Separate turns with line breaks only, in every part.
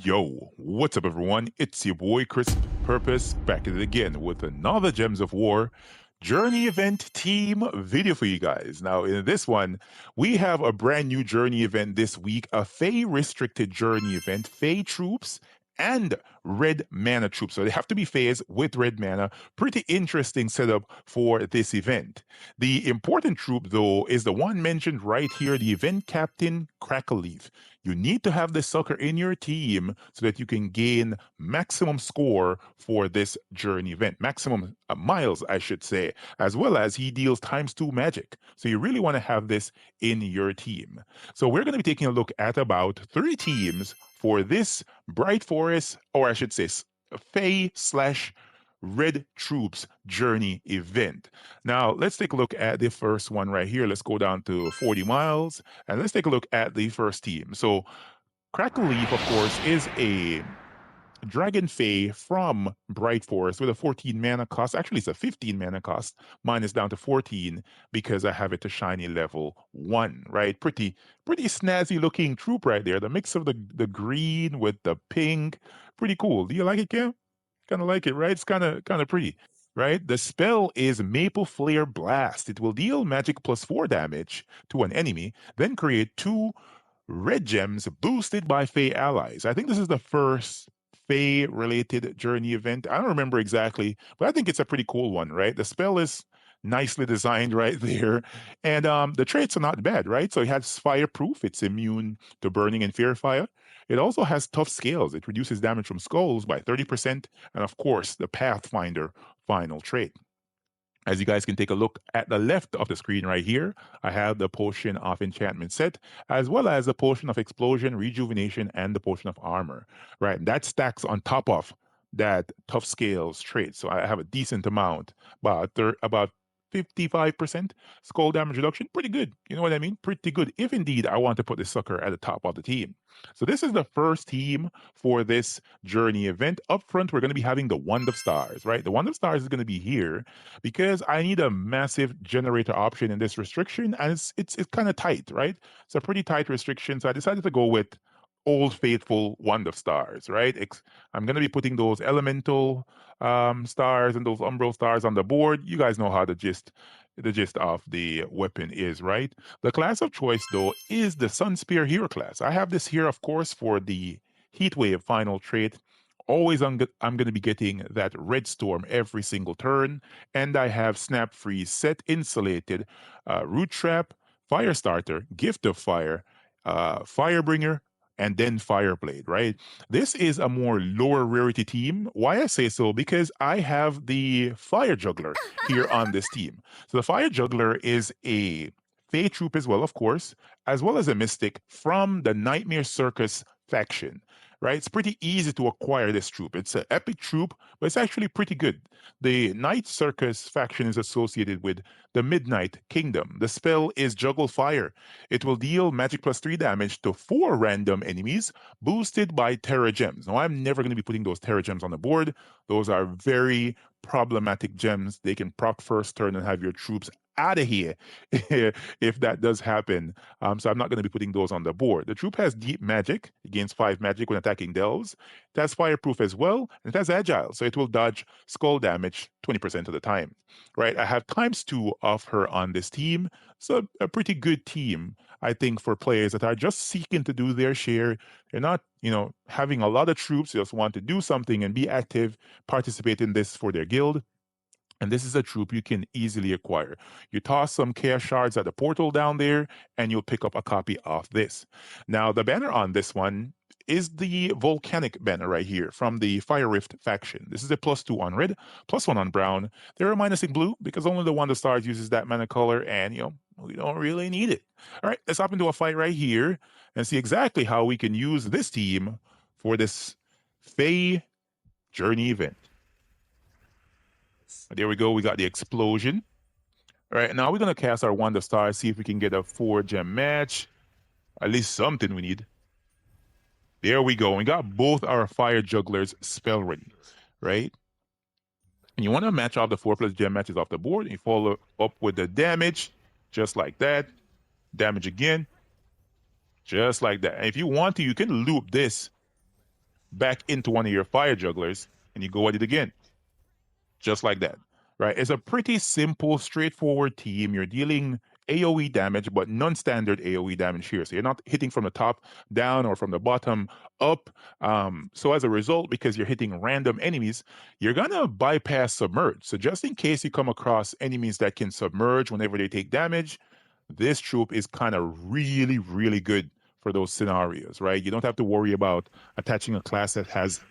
Yo, what's up everyone? It's your boy CrispPurpose back at it again with another Gems of War Journey event team video for you guys. Now, in this one, we have a brand new journey event this week, a Fey restricted journey event, Fey troops and red mana troops. So they have to be Fays with red mana. Pretty interesting setup for this event. The important troop, though, is the one mentioned right here, the event captain Crackleaf. You need to have this sucker in your team so that you can gain maximum score for this journey event, maximum miles, I should say, as well as he deals ×2 magic. So you really want to have this in your team. So we're going to be taking a look at about 3 teams for this Bright Forest, or I should say, Fey slash Red Troops journey event. Now, let's take a look at the first one right here. Let's go down to 40 miles and let's take a look at the first team. So, Crackle Leaf, of course, is a Dragon Fey from Bright Forest with a 14 mana cost. Actually, it's a 15 mana cost. Mine is down to 14 because I have it to shiny level 1, right? Pretty snazzy looking troop right there. The mix of the green with the pink. Pretty cool. Do you like it, Cam? Kind of like it, right? It's kind of pretty, right? The spell is Maple Flare Blast. It will deal magic +4 damage to an enemy, then create 2 red gems boosted by Fey allies. I think this is the first Fey related journey event. I don't remember exactly, but I think it's a pretty cool one, right? The spell is nicely designed right there. And the traits are not bad, right? So it has fireproof, it's immune to burning and fear fire. It also has tough scales. It reduces damage from skulls by 30%. And of course, the Pathfinder final trait. As you guys can take a look at the left of the screen right here, I have the Potion of Enchantment set, as well as the Potion of Explosion, Rejuvenation, and the Potion of Armor, right? That stacks on top of that Tough Scales trait. So I have a decent amount, about 55% skull damage reduction. Pretty good. You know what I mean? Pretty good. If indeed I want to put this sucker at the top of the team. So this is the first team for this journey event. Up front, we're going to be having the Wand of Stars, right? The Wand of Stars is going to be here because I need a massive generator option in this restriction, and it's kind of tight, right? It's a pretty tight restriction, so I decided to go with Old Faithful Wand of Stars, right? I'm going to be putting those elemental stars and those umbral stars on the board. You guys know how the gist of the weapon is, right? The class of choice, though, is the Sun Spear Hero class. I have this here, of course, for the Heatwave final trait. Always I'm going to be getting that Red Storm every single turn, and I have Snap Freeze, Set Insulated, Root Trap, Fire Starter, Gift of Fire, Firebringer, and then Fireblade, right? This is a more lower rarity team. Why I say so? Because I have the Fire Juggler here on this team. So the Fire Juggler is a Fey troop as well, of course, as well as a Mystic from the Nightmare Circus faction, right? It's pretty easy to acquire this troop. It's an epic troop, but it's actually pretty good. The Night Circus faction is associated with the Midnight Kingdom. The spell is Juggle Fire. It will deal magic +3 damage to 4 random enemies, boosted by Terra Gems. Now, I'm never going to be putting those Terra Gems on the board. Those are very problematic gems. They can proc first turn and have your troops out of here if that does happen. So I'm not going to be putting those on the board. The troop has deep magic, against 5 magic when attacking delves. It has fireproof as well, and it has agile, so it will dodge skull damage 20% of the time. Right? I have ×2 of her on this team, so a pretty good team, I think, for players that are just seeking to do their share. They're not, having a lot of troops. They just want to do something and be active, participate in this for their guild. And this is a troop you can easily acquire. You toss some chaos shards at the portal down there, and you'll pick up a copy of this. Now, the banner on this one is the volcanic banner right here from the Fire Rift faction. This is a +2 on red, +1 on brown. They're a minus in blue because only the Wand of Stars uses that mana color, and we don't really need it. All right, let's hop into a fight right here and see exactly how we can use this team for this Fey journey event. There we go. We got the explosion. All right, now we're going to cast our Wand of Stars, see if we can get a 4-gem match. At least something we need. There we go. We got both our Fire Jugglers spell ready, right? And you want to match off the 4+ gem matches off the board. And you follow up with the damage, just like that. Damage again, just like that. And if you want to, you can loop this back into one of your fire jugglers, and you go at it again, just like that. Right? It's a pretty simple, straightforward team. You're dealing AoE damage, but non-standard AoE damage here. So you're not hitting from the top down or from the bottom up. So as a result, because you're hitting random enemies, you're gonna bypass submerge. So just in case you come across enemies that can submerge whenever they take damage, this troop is kind of really, really good for those scenarios, right? You don't have to worry about attaching a class that has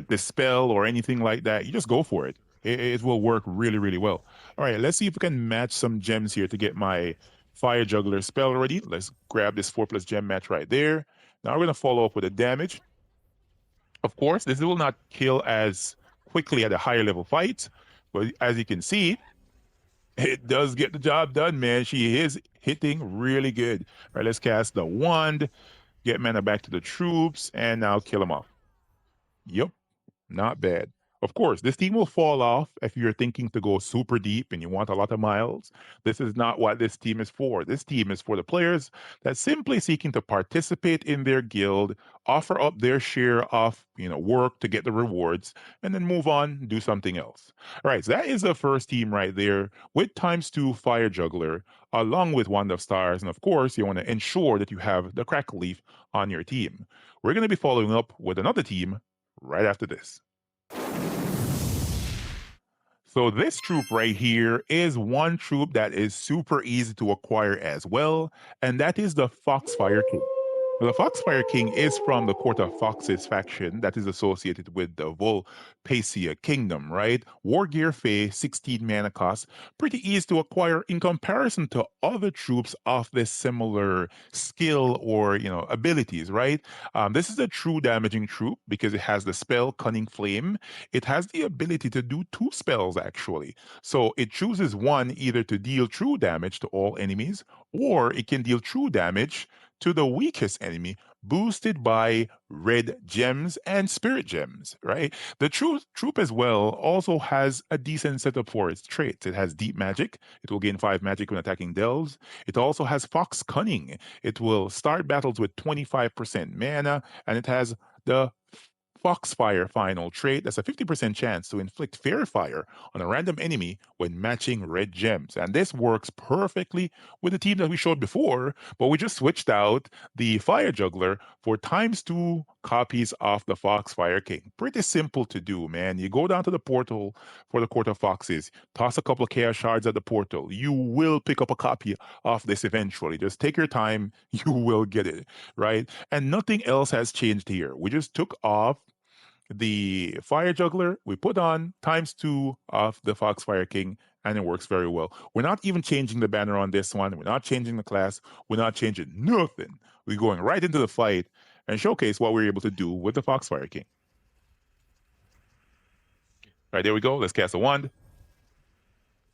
dispel or anything like that. You just go for it. It will work really, really well. All right, let's see if we can match some gems here to get my fire juggler spell ready. Let's grab this 4+ gem match right there. Now we're going to follow up with the damage. Of course, this will not kill as quickly at a higher level fight, but as you can see, it does get the job done, man. She is hitting really good. All right, let's cast the wand, get mana back to the troops, and now kill them off. Yep. Not bad. Of course, this team will fall off if you're thinking to go super deep and you want a lot of miles. This is not what this team is for. This team is for the players that's simply seeking to participate in their guild, offer up their share of, work to get the rewards, and then move on, do something else. All right, so that is the first team right there with ×2 Fire Juggler, along with Wand of Stars. And of course, you want to ensure that you have the Crackle Leaf on your team. We're going to be following up with another team right after this. So this troop right here is one troop that is super easy to acquire as well, and that is the Foxfire King. The Foxfire King is from the Court of Foxes faction that is associated with the Volpacia Kingdom, right? War Gear Fey, 16 mana cost, pretty easy to acquire in comparison to other troops of this similar skill or abilities, right? This is a true damaging troop because it has the spell Cunning Flame. It has the ability to do two spells actually. So it chooses one either to deal true damage to all enemies, or it can deal true damage to the weakest enemy, boosted by red gems and spirit gems, right? The troop as well also has a decent setup for its traits. It has deep magic. It will gain 5 magic when attacking delves. It also has fox cunning. It will start battles with 25% mana, and it has the Foxfire final trait. That's a 50% chance to inflict fair fire on a random enemy when matching red gems. And this works perfectly with the team that we showed before, but we just switched out the Fire Juggler for ×2 copies of the Foxfire King. Pretty simple to do, man. You go down to the portal for the Court of Foxes, toss a couple of Chaos Shards at the portal. You will pick up a copy of this eventually. Just take your time. You will get it, right? And nothing else has changed here. We just took off the Fire Juggler, we put on ×2 of the Foxfire King, and it works very well. We're not even changing the banner on this one. We're not changing the class. We're not changing nothing. We're going right into the fight and showcase what we're able to do with the Foxfire King. Right, there we go. Let's cast a wand.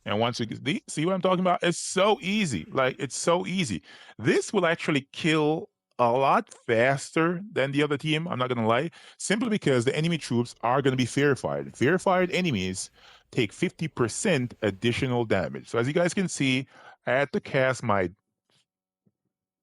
And once you see what I'm talking about, it's so easy. Like, it's so easy. This will actually kill a lot faster than the other team, I'm not going to lie, simply because the enemy troops are going to be verified. Verified enemies take 50% additional damage. So as you guys can see, I had to cast my,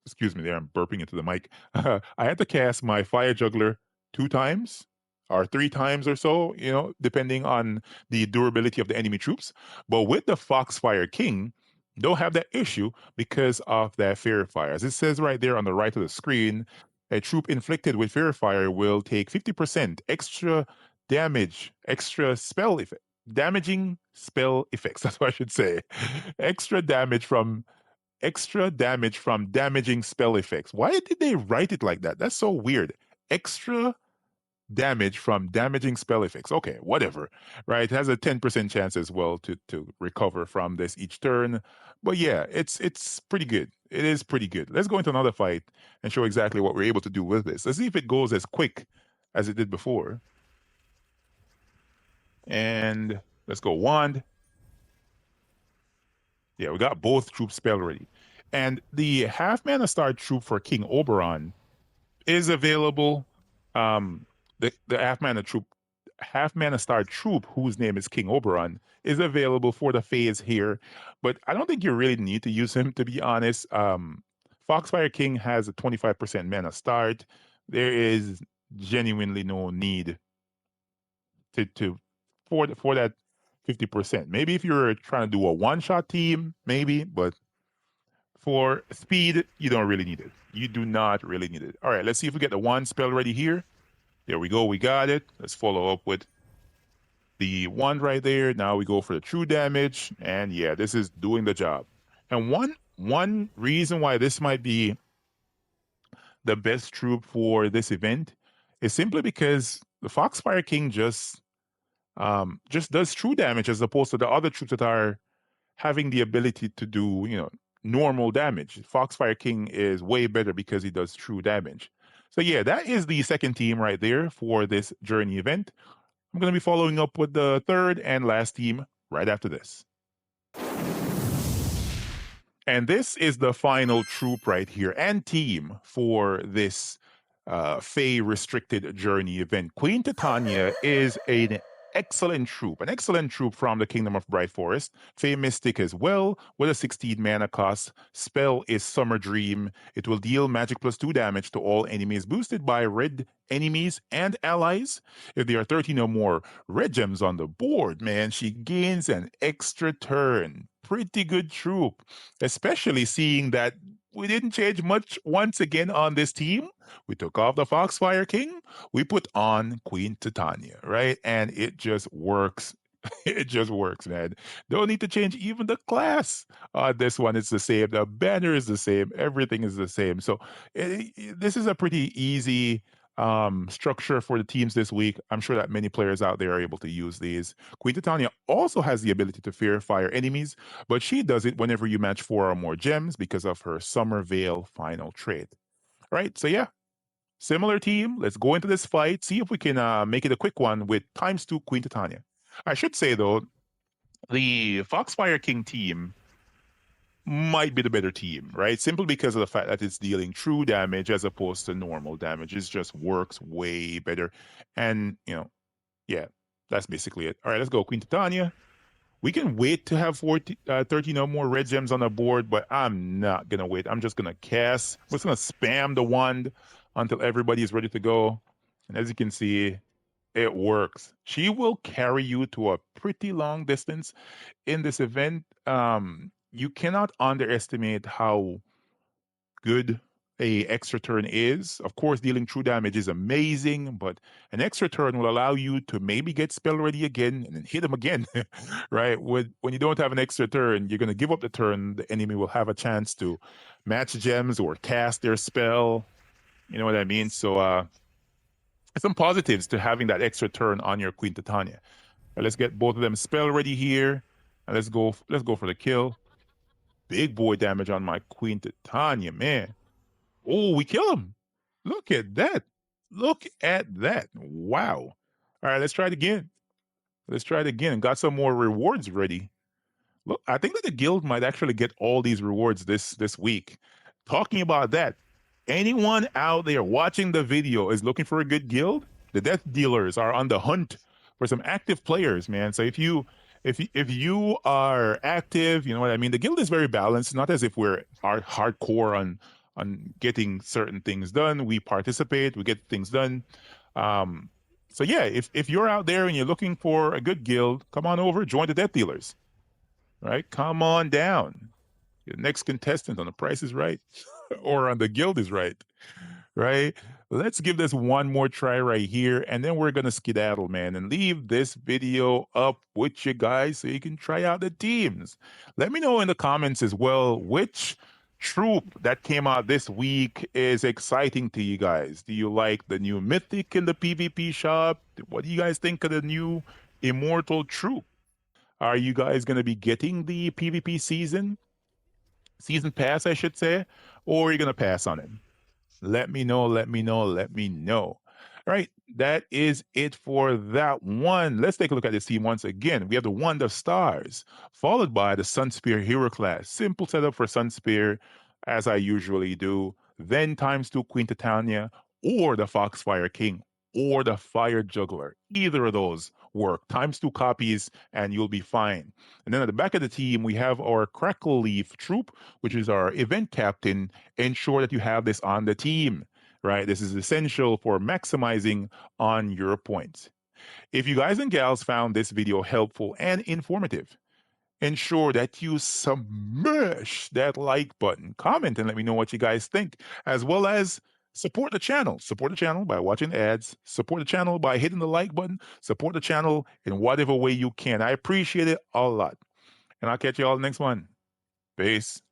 excuse me there, I'm burping into the mic. I had to cast my Fire Juggler 2 times or 3 times or so, depending on the durability of the enemy troops. But with the Foxfire King, don't have that issue because of that Fairy Fire. As it says right there on the right of the screen, a troop inflicted with Fairy Fire will take 50% extra damage, extra spell effect, damaging spell effects. That's what I should say. Extra damage from damaging spell effects. Why did they write it like that? That's so weird. Extra damage from damaging spell effects. Okay, whatever. Right? It has a 10% chance as well to recover from this each turn. But yeah, it's pretty good. It is pretty good. Let's go into another fight and show exactly what we're able to do with this. Let's see if it goes as quick as it did before. And let's go wand. Yeah, we got both troops spell ready. And the half mana star troop for King Oberon is available. The half mana star troop, whose name is King Oberon, is available for the phase here. But I don't think you really need to use him, to be honest. Foxfire King has a 25% mana start. There is genuinely no need to for that 50%. Maybe if you're trying to do a one shot team, maybe, but for speed, you don't really need it. You do not really need it. All right, let's see if we get the one spell ready here. There we go. We got it. Let's follow up with the one right there. Now we go for the true damage. And yeah, this is doing the job. And one reason why this might be the best troop for this event is simply because the Foxfire King just does true damage as opposed to the other troops that are having the ability to do, normal damage. Foxfire King is way better because he does true damage. So yeah, that is the second team right there for this journey event. I'm going to be following up with the third and last team right after this. And this is the final troop right here and team for this Fey restricted journey event. Queen Titania is an excellent troop from the Kingdom of Bright Forest. Fey Mystic as well, with a 16 mana cost. Spell is Summer Dream. It will deal magic plus 2 damage to all enemies, boosted by red enemies and allies. If there are 13 or more red gems on the board, man, she gains an extra turn. Pretty good troop, especially seeing that we didn't change much once again on this team. We took off the Foxfire King, we put on Queen Titania, right? And it just works. It just works, man. Don't need to change even the class. This one is the same. The banner is the same. Everything is the same. So this is a pretty easy structure for the teams this week. I'm sure that many players out there are able to use these. Queen Titania also has the ability to fear fire enemies, but she does it whenever you match 4 or more gems because of her Summer Veil final trait. Right? So yeah, similar team. Let's go into this fight, see if we can make it a quick one with ×2 Queen Titania. I should say though, the Foxfire King team might be the better team, right? Simply because of the fact that it's dealing true damage as opposed to normal damage. It just works way better. And, yeah, that's basically it. All right, let's go. Queen Titania. We can wait to have 13 or more red gems on the board, but I'm not going to wait. I'm just going to cast. I'm just going to spam the wand until everybody is ready to go. And as you can see, it works. She will carry you to a pretty long distance in this event. You cannot underestimate how good a extra turn is. Of course, dealing true damage is amazing, but an extra turn will allow you to maybe get spell ready again and then hit them again, right? When you don't have an extra turn, you're going to give up the turn. The enemy will have a chance to match gems or cast their spell. You know what I mean? So, some positives to having that extra turn on your Queen Titania. Let's get both of them spell ready here. And let's go for the kill. Big boy damage on my Queen Titania, man. Oh, we kill him. Look at that. Look at that. Wow. All right, let's try it again. Let's try it again. Got some more rewards ready. Look, I think that the guild might actually get all these rewards this week. Talking about that, anyone out there watching the video is looking for a good guild? The death dealers are on the hunt for some active players, man. So if you are active, you know what I mean. The guild is very balanced. Not as if we're hardcore on getting certain things done. We participate. We get things done. So yeah, if you're out there and you're looking for a good guild, come on over, join the death dealers. Right? Come on down. Your next contestant on The Price is Right or on The Guild is Right. Right? Let's give this one more try right here, and then we're gonna skedaddle, man, and leave this video up with you guys so you can try out the teams. Let me know in the comments as well which troop that came out this week is exciting to you guys. Do you like the new Mythic in the PvP shop? What do you guys think of the new Immortal troop? Are you guys going to be getting the PvP season pass, I should say, or are you going to pass on it? Let me know, let me know, let me know. All right, that is it for that one. Let's take a look at this team once again. We have the Wand of Stars, followed by the Sunspear Hero class. Simple setup for Sunspear, as I usually do. Then ×2 Queen Titania, or the Foxfire King, or the Fire Juggler. Either of those work. ×2 copies, and you'll be fine. And then at the back of the team, we have our Crackle Leaf troop, which is our event captain. Ensure that you have this on the team. right? This is essential for maximizing on your points. If you guys and gals found this video helpful and informative, ensure that you smash that like button, comment, and let me know what you guys think, as well as support the channel. Support the channel by watching the ads, support the channel by hitting the like button, support the channel in whatever way you can. I appreciate it a lot. And I'll catch you all next one. Peace.